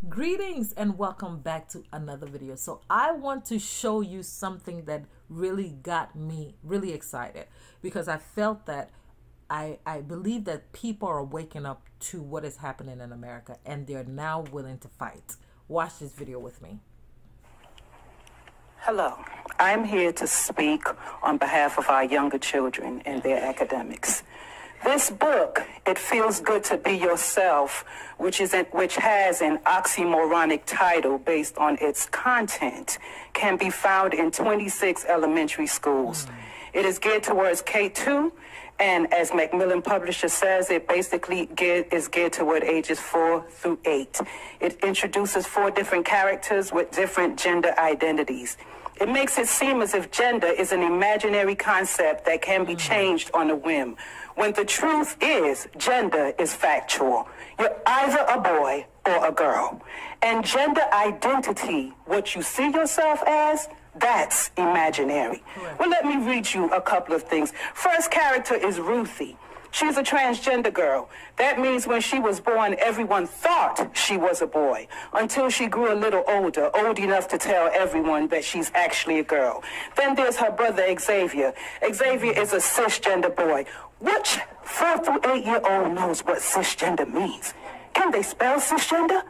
Greetings and welcome back to another video. So I want to show you something that really got me really excited, because I felt that I believe that people are waking up to what is happening in America and they're now willing to fight. Watch this video with me. Hello, I'm here to speak on behalf of our younger children and their academics. This book, It Feels Good to Be Yourself, which has an oxymoronic title based on its content, can be found in 26 elementary schools. It is geared towards K2, and as Macmillan Publisher says, it basically is geared toward ages 4 through 8. It introduces 4 different characters with different gender identities. It makes it seem as if gender is an imaginary concept that can be changed on a whim, when the truth is gender is factual. You're either a boy or a girl. And gender identity, what you see yourself as, that's imaginary. Correct. Well, let me read you a couple of things. First character is Ruthie. She's a transgender girl. That means when she was born, everyone thought she was a boy until she grew a little older, old enough to tell everyone that she's actually a girl. Then there's her brother, Xavier. Xavier is a cisgender boy. Which 4 through 8-year-old knows what cisgender means? Can they spell cisgender?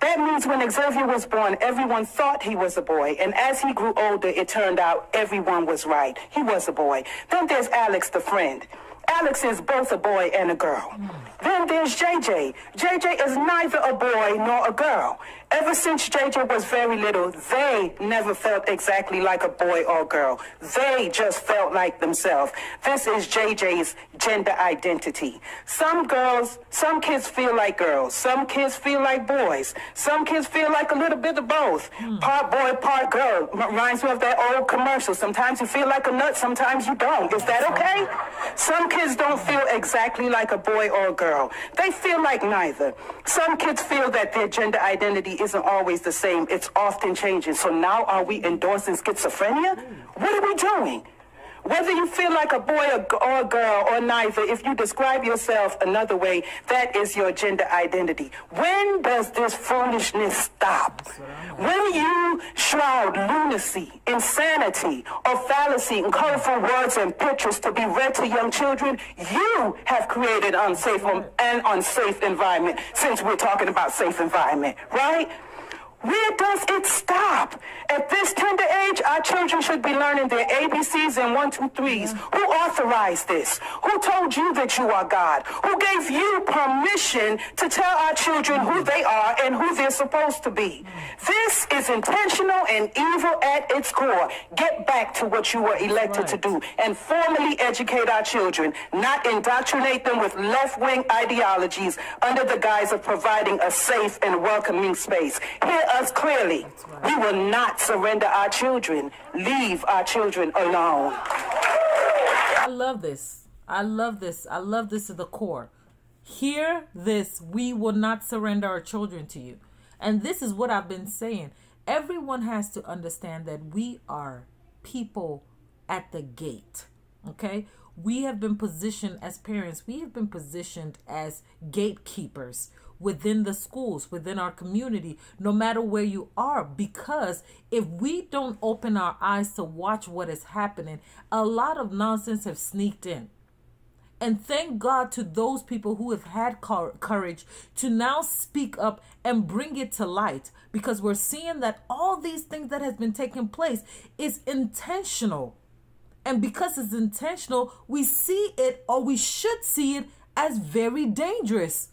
That means when Xavier was born, everyone thought he was a boy. And as he grew older, it turned out everyone was right. He was a boy. Then there's Alex, the friend. Alex is both a boy and a girl. Then there's JJ. JJ is neither a boy nor a girl. Ever since JJ was very little, they never felt exactly like a boy or girl. They just felt like themselves. This is JJ's gender identity. Some kids feel like girls. Some kids feel like boys. Some kids feel like a little bit of both. Part boy, part girl. Reminds me of that old commercial. Sometimes you feel like a nut, sometimes you don't. Is that okay? Some kids don't feel exactly like a boy or a girl. They feel like neither. Some kids feel that their gender identity isn't always the same. It's often changing. So now are we endorsing schizophrenia? What are we doing? Whether you feel like a boy or a girl or neither, if you describe yourself another way, that is your gender identity. When does this foolishness stop? When you shroud lunacy, insanity, or fallacy in colorful words and pictures to be read to young children, you have created an unsafe environment, since we're talking about safe environment, right? Where does it stop? At this tender age, our children should be learning their ABCs and 1, 2, 3s. Who authorized this? Who told you that you are God? Who gave you permission to tell our children who they are and who they're supposed to be? This is intentional and evil at its core. Get back to what you were elected to do and formally educate our children, not indoctrinate them with left-wing ideologies under the guise of providing a safe and welcoming space. Hear us clearly. We will not surrender our children. Leave our children alone. I love this. I love this. I love this to the core. Hear this. We will not surrender our children to you. And this is what I've been saying. Everyone has to understand that we are people at the gate. Okay? We have been positioned as parents. We have been positioned as gatekeepers within the schools, within our community, no matter where you are. Because if we don't open our eyes to watch what is happening, a lot of nonsense have sneaked in. And thank God to those people who have had courage to now speak up and bring it to light, because we're seeing that all these things that has been taking place is intentional. And because it's intentional, we see it, or we should see it, as very dangerous,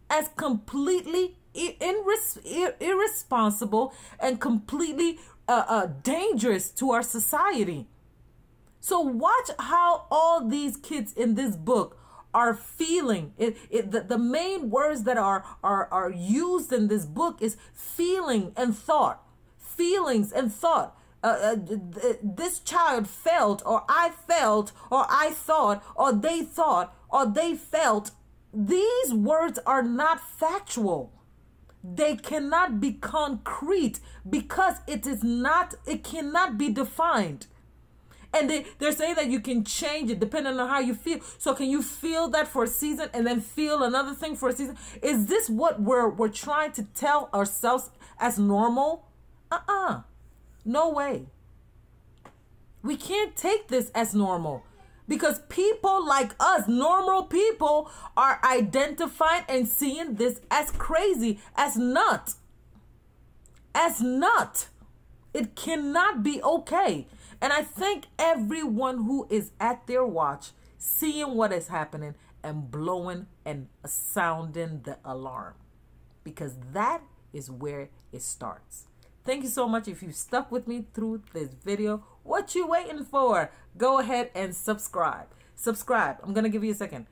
as completely irresponsible and completely dangerous to our society. So watch how all these kids in this book are feeling. The main words that are used in this book is feeling and thought. Feelings and thought. This child felt, or I felt, or I thought, or they felt. These words are not factual. They cannot be concrete because it cannot be defined. And they're saying that you can change it depending on how you feel. So can you feel that for a season and then feel another thing for a season? Is this what we're trying to tell ourselves as normal? No way. We can't take this as normal. Because people like us, normal people, are identifying and seeing this as crazy, as nut. As nut. It cannot be okay. And I thank everyone who is at their watch, seeing what is happening and blowing and sounding the alarm. Because that is where it starts. Thank you so much if you stuck with me through this video. What you waiting for? Go ahead and subscribe. Subscribe. I'm going to give you a second.